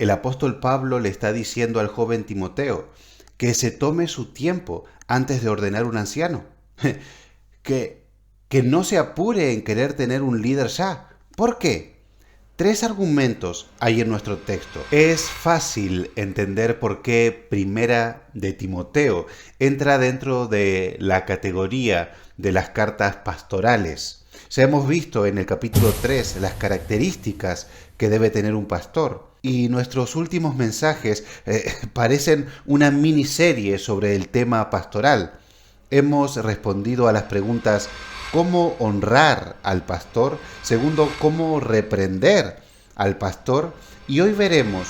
El apóstol Pablo le está diciendo al joven Timoteo que se tome su tiempo antes de ordenar un anciano, que, que no se apure en querer tener un líder ya. ¿Por qué? Tres argumentos hay en nuestro texto. Es fácil entender por qué Primera de Timoteo entra dentro de la categoría de las cartas pastorales. Ya hemos visto en el capítulo 3 las características que debe tener un pastor. Y nuestros últimos mensajes parecen una miniserie sobre el tema pastoral. Hemos respondido a las preguntas: ¿cómo honrar al pastor? Segundo, ¿cómo reprender al pastor? Y hoy veremos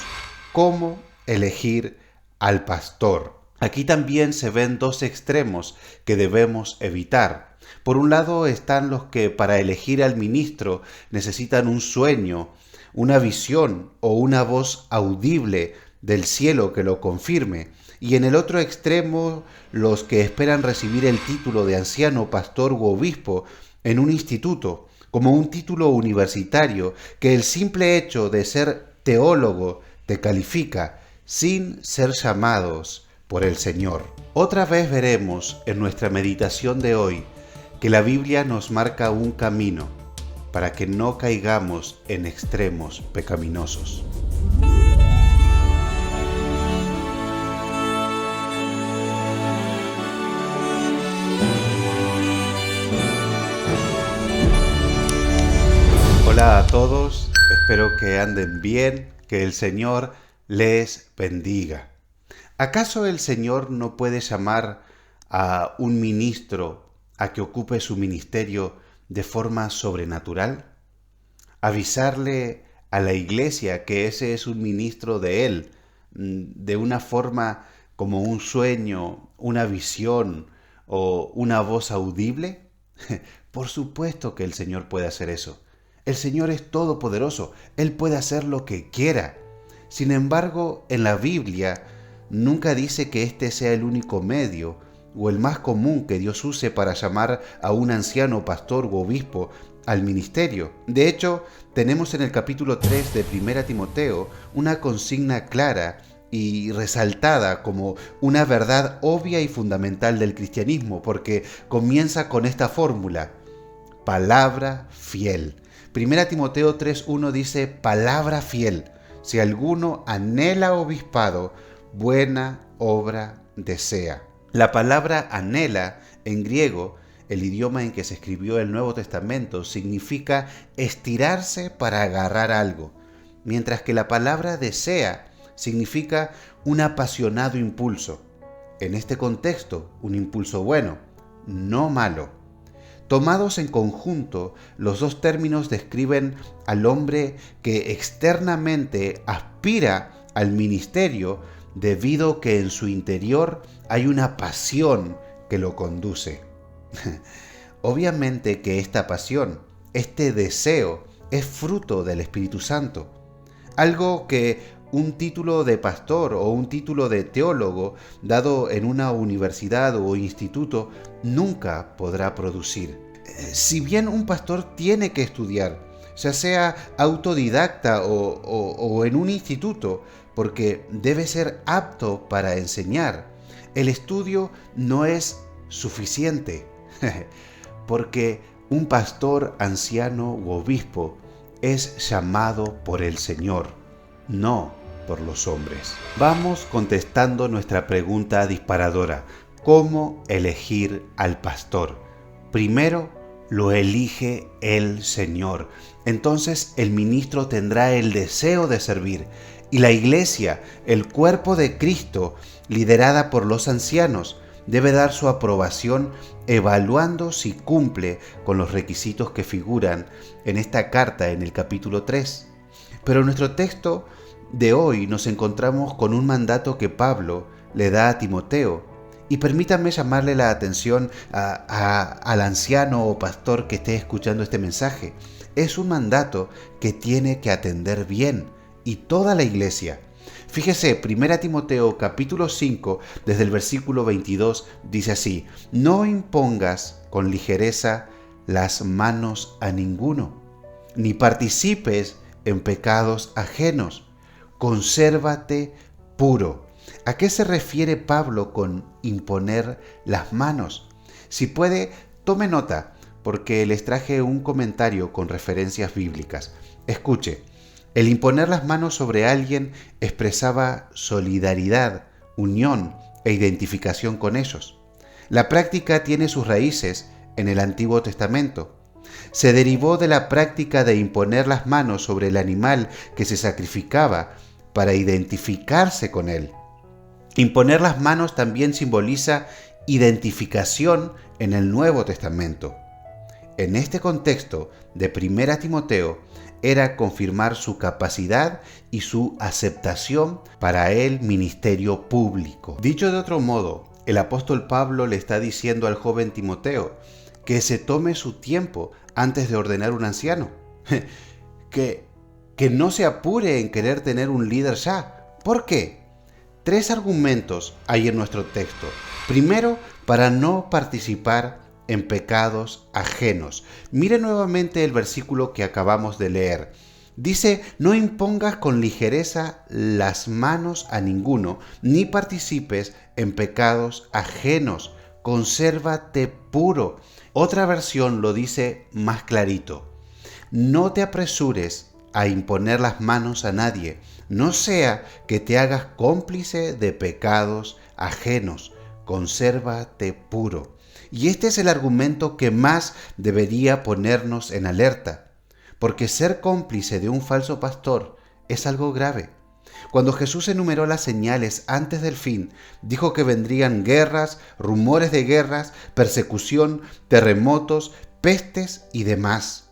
cómo elegir al pastor. Aquí también se ven dos extremos que debemos evitar. Por un lado están los que para elegir al ministro necesitan un sueño, una visión o una voz audible del cielo que lo confirme. Y en el otro extremo, los que esperan recibir el título de anciano, pastor u obispo en un instituto, como un título universitario, que el simple hecho de ser teólogo te califica, sin ser llamados por el Señor. Otra vez veremos en nuestra meditación de hoy que la Biblia nos marca un camino para que no caigamos en extremos pecaminosos. Hola a todos, espero que anden bien, que el Señor les bendiga. ¿Acaso el Señor no puede llamar a un ministro a que ocupe su ministerio de forma sobrenatural? Avisarle a la iglesia que ese es un ministro de Él, de una forma como un sueño, una visión o una voz audible. Por supuesto que el Señor puede hacer eso. El Señor es todopoderoso, Él puede hacer lo que quiera. Sin embargo, en la Biblia nunca dice que este sea el único medio o el más común que Dios use para llamar a un anciano, pastor u obispo al ministerio. De hecho, tenemos en el capítulo 3 de 1 Timoteo una consigna clara y resaltada como una verdad obvia y fundamental del cristianismo, porque comienza con esta fórmula: palabra fiel. 1 Timoteo 3:1 dice: palabra fiel. Si alguno anhela obispado, buena obra desea. La palabra anhela en griego, el idioma en que se escribió el Nuevo Testamento, significa estirarse para agarrar algo, mientras que la palabra desea significa un apasionado impulso. En este contexto, un impulso bueno, no malo. Tomados en conjunto, los dos términos describen al hombre que externamente aspira al ministerio debido que en su interior hay una pasión que lo conduce. Obviamente que esta pasión, este deseo, es fruto del Espíritu Santo, algo que un título de pastor o un título de teólogo dado en una universidad o instituto nunca podrá producir. Si bien un pastor tiene que estudiar, ya sea autodidacta o en un instituto, porque debe ser apto para enseñar, el estudio no es suficiente, porque un pastor, anciano u obispo es llamado por el Señor, no por los hombres. Vamos contestando nuestra pregunta disparadora: ¿cómo elegir al pastor? Primero, lo elige el Señor. Entonces el ministro tendrá el deseo de servir, y la iglesia, el cuerpo de Cristo, liderada por los ancianos, debe dar su aprobación evaluando si cumple con los requisitos que figuran en esta carta en el capítulo 3. Pero en nuestro texto de hoy nos encontramos con un mandato que Pablo le da a Timoteo. Y permítanme llamarle la atención al anciano o pastor que esté escuchando este mensaje. Es un mandato que tiene que atender bien, y toda la iglesia. Fíjese, 1 Timoteo capítulo 5, desde el versículo 22, dice así: no impongas con ligereza las manos a ninguno, ni participes en pecados ajenos. consérvate puro. ¿A qué se refiere Pablo con imponer las manos? Si puede, tome nota, porque les traje un comentario con referencias bíblicas. Escuche, el imponer las manos sobre alguien expresaba solidaridad, unión e identificación con ellos. La práctica tiene sus raíces en el Antiguo Testamento. Se derivó de la práctica de imponer las manos sobre el animal que se sacrificaba para identificarse con él. Imponer las manos también simboliza identificación en el Nuevo Testamento. En este contexto de 1 Timoteo era confirmar su capacidad y su aceptación para el ministerio público. Dicho de otro modo, el apóstol Pablo le está diciendo al joven Timoteo que se tome su tiempo antes de ordenar un anciano, que no se apure en querer tener un líder ya. ¿Por qué? 3 argumentos hay en nuestro texto. Primero, para no participar en pecados ajenos. Mire nuevamente el versículo que acabamos de leer. Dice, no impongas con ligereza las manos a ninguno, ni participes en pecados ajenos. Consérvate puro. Otra versión lo dice más clarito. No te apresures a imponer las manos a nadie, no sea que te hagas cómplice de pecados ajenos. Consérvate puro. Y este es el argumento que más debería ponernos en alerta, porque ser cómplice de un falso pastor es algo grave. Cuando Jesús enumeró las señales antes del fin, dijo que vendrían guerras, rumores de guerras, persecución, terremotos, pestes y demás.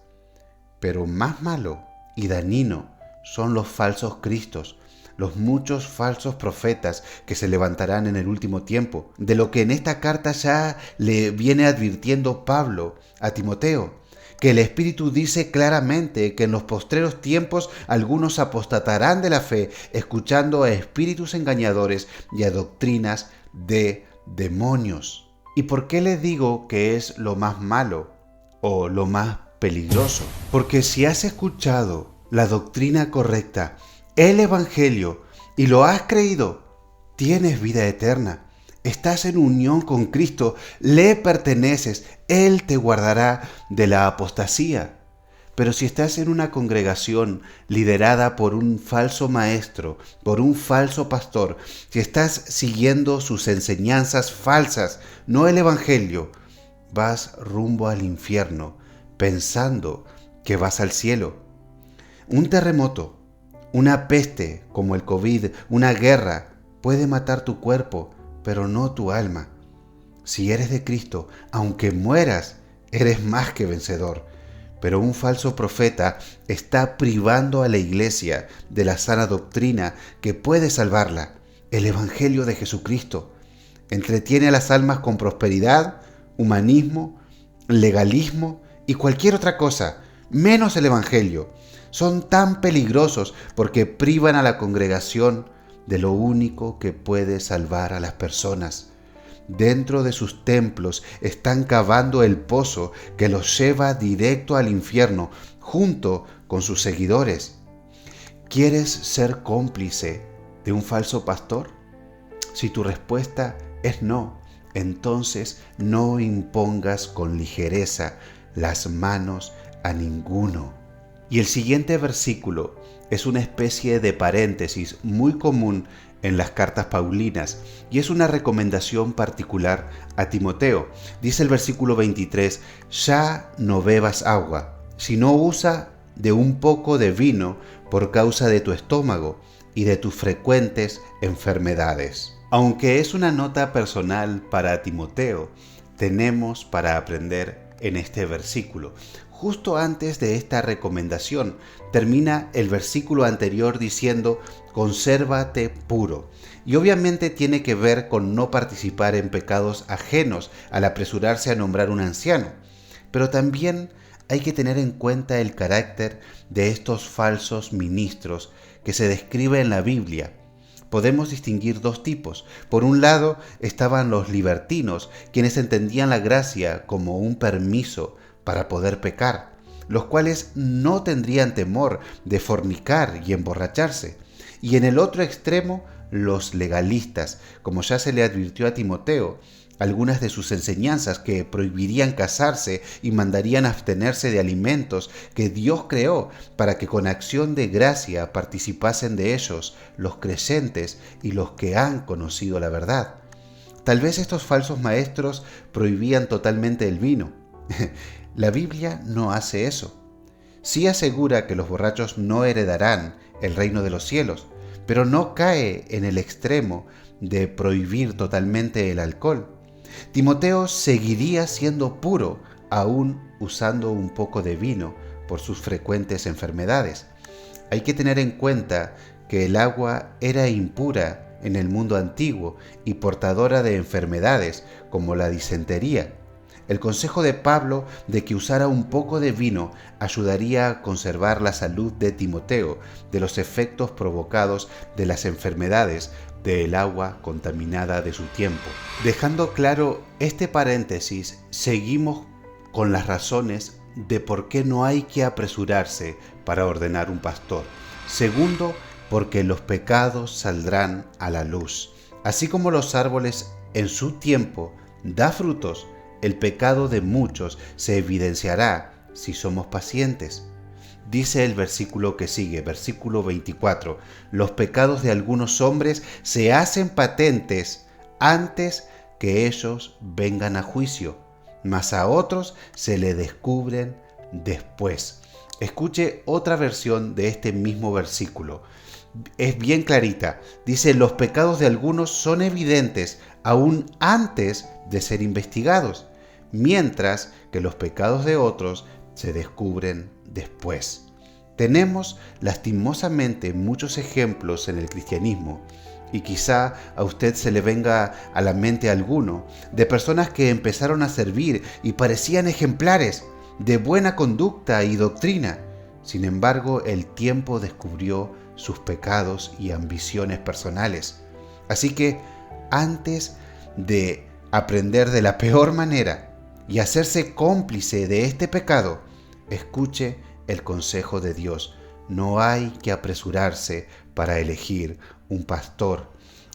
Pero más malo y dañino son los falsos cristos, los muchos falsos profetas que se levantarán en el último tiempo, de lo que en esta carta ya le viene advirtiendo Pablo a Timoteo, que el Espíritu dice claramente que en los postreros tiempos algunos apostatarán de la fe, escuchando a espíritus engañadores y a doctrinas de demonios. ¿Y por qué les digo que es lo más malo o lo más peligroso? Porque si has escuchado la doctrina correcta, el Evangelio, y lo has creído, tienes vida eterna. Estás en unión con Cristo, le perteneces, Él te guardará de la apostasía. Pero si estás en una congregación liderada por un falso maestro, por un falso pastor, si estás siguiendo sus enseñanzas falsas, no el Evangelio, vas rumbo al infierno, pensando que vas al cielo. Un terremoto, una peste como el COVID, una guerra, puede matar tu cuerpo, pero no tu alma. Si eres de Cristo, aunque mueras, eres más que vencedor. Pero un falso profeta está privando a la iglesia de la sana doctrina que puede salvarla, el Evangelio de Jesucristo. Entretiene a las almas con prosperidad, humanismo, legalismo y cualquier otra cosa, menos el Evangelio. Son tan peligrosos porque privan a la congregación de lo único que puede salvar a las personas. Dentro de sus templos están cavando el pozo que los lleva directo al infierno junto con sus seguidores. ¿Quieres ser cómplice de un falso pastor? Si tu respuesta es no, entonces no impongas con ligereza las manos a ninguno. Y el siguiente versículo es una especie de paréntesis muy común en las cartas paulinas y es una recomendación particular a Timoteo. Dice el versículo 23, ya no bebas agua, sino usa de un poco de vino por causa de tu estómago y de tus frecuentes enfermedades. Aunque es una nota personal para Timoteo, tenemos para aprender en este versículo. Justo antes de esta recomendación, termina el versículo anterior diciendo, consérvate puro. Y obviamente tiene que ver con no participar en pecados ajenos al apresurarse a nombrar un anciano. Pero también hay que tener en cuenta el carácter de estos falsos ministros que se describe en la Biblia. Podemos distinguir dos tipos. Por un lado estaban los libertinos, quienes entendían la gracia como un permiso para poder pecar, los cuales no tendrían temor de fornicar y emborracharse. Y en el otro extremo, los legalistas, como ya se le advirtió a Timoteo, algunas de sus enseñanzas que prohibirían casarse y mandarían abstenerse de alimentos que Dios creó para que con acción de gracia participasen de ellos los creyentes y los que han conocido la verdad. Tal vez estos falsos maestros prohibían totalmente el vino. La Biblia no hace eso. Sí asegura que los borrachos no heredarán el reino de los cielos, pero no cae en el extremo de prohibir totalmente el alcohol. Timoteo seguiría siendo puro, aún usando un poco de vino por sus frecuentes enfermedades. Hay que tener en cuenta que el agua era impura en el mundo antiguo y portadora de enfermedades como la disentería. El consejo de Pablo de que usara un poco de vino ayudaría a conservar la salud de Timoteo de los efectos provocados de las enfermedades del agua contaminada de su tiempo. Dejando claro este paréntesis, seguimos con las razones de por qué no hay que apresurarse para ordenar un pastor. Segundo, porque los pecados saldrán a la luz. Así como los árboles en su tiempo da frutos, el pecado de muchos se evidenciará si somos pacientes. Dice el versículo que sigue, versículo 24, los pecados de algunos hombres se hacen patentes antes que ellos vengan a juicio, mas a otros se le descubren después. Escuche otra versión de este mismo versículo. Es bien clarita. Dice, los pecados de algunos son evidentes aún antes de ser investigados, mientras que los pecados de otros se descubren después. Tenemos lastimosamente muchos ejemplos en el cristianismo, y quizá a usted se le venga a la mente alguno, de personas que empezaron a servir y parecían ejemplares de buena conducta y doctrina. Sin embargo, el tiempo descubrió sus pecados y ambiciones personales. Así que, antes de aprender de la peor manera y hacerse cómplice de este pecado, escuche el consejo de Dios. No hay que apresurarse para elegir un pastor.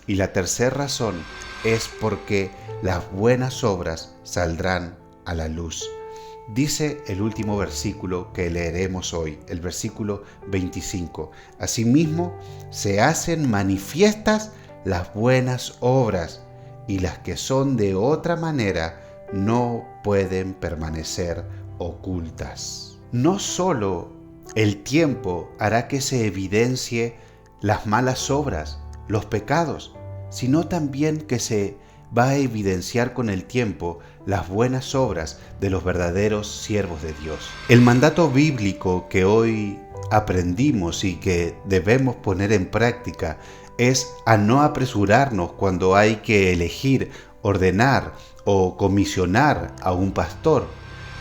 Y la tercera razón es porque las buenas obras saldrán a la luz. Dice el último versículo que leeremos hoy, el versículo 25. Asimismo, se hacen manifiestas las buenas obras, y las que son de otra manera no pueden permanecer ocultas. No solo el tiempo hará que se evidencie las malas obras, los pecados, sino también que se va a evidenciar con el tiempo las buenas obras de los verdaderos siervos de Dios. El mandato bíblico que hoy aprendimos y que debemos poner en práctica es a no apresurarnos cuando hay que elegir, ordenar o comisionar a un pastor,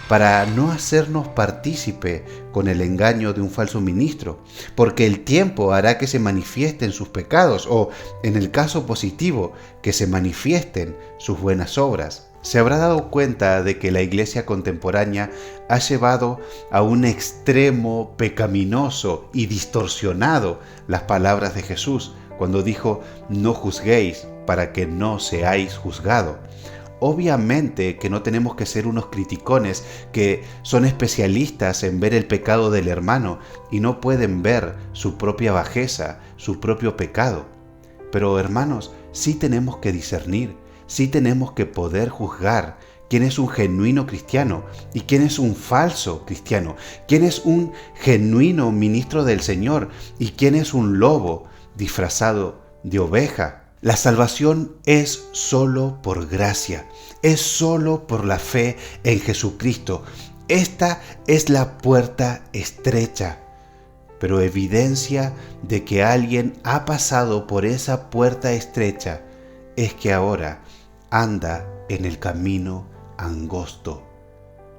para no hacernos partícipe con el engaño de un falso ministro, porque el tiempo hará que se manifiesten sus pecados o, en el caso positivo, que se manifiesten sus buenas obras. Se habrá dado cuenta de que la iglesia contemporánea ha llevado a un extremo pecaminoso y distorsionado las palabras de Jesús cuando dijo: no juzguéis para que no seáis juzgados. Obviamente que no tenemos que ser unos criticones que son especialistas en ver el pecado del hermano y no pueden ver su propia bajeza, su propio pecado. Pero hermanos, sí tenemos que discernir, sí tenemos que poder juzgar quién es un genuino cristiano y quién es un falso cristiano, quién es un genuino ministro del Señor y quién es un lobo disfrazado de oveja. La salvación es solo por gracia, es solo por la fe en Jesucristo. Esta es la puerta estrecha, pero evidencia de que alguien ha pasado por esa puerta estrecha es que ahora anda en el camino angosto.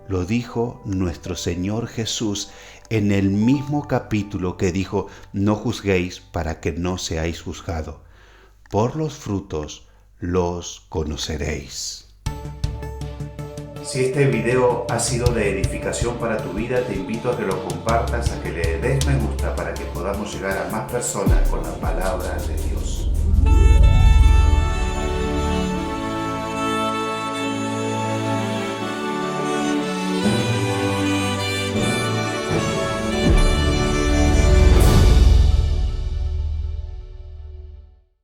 Lo dijo nuestro Señor Jesús en el mismo capítulo que dijo: no juzguéis para que no seáis juzgados. Por los frutos los conoceréis. Si este video ha sido de edificación para tu vida, te invito a que lo compartas, a que le des me gusta para que podamos llegar a más personas con la palabra de Dios.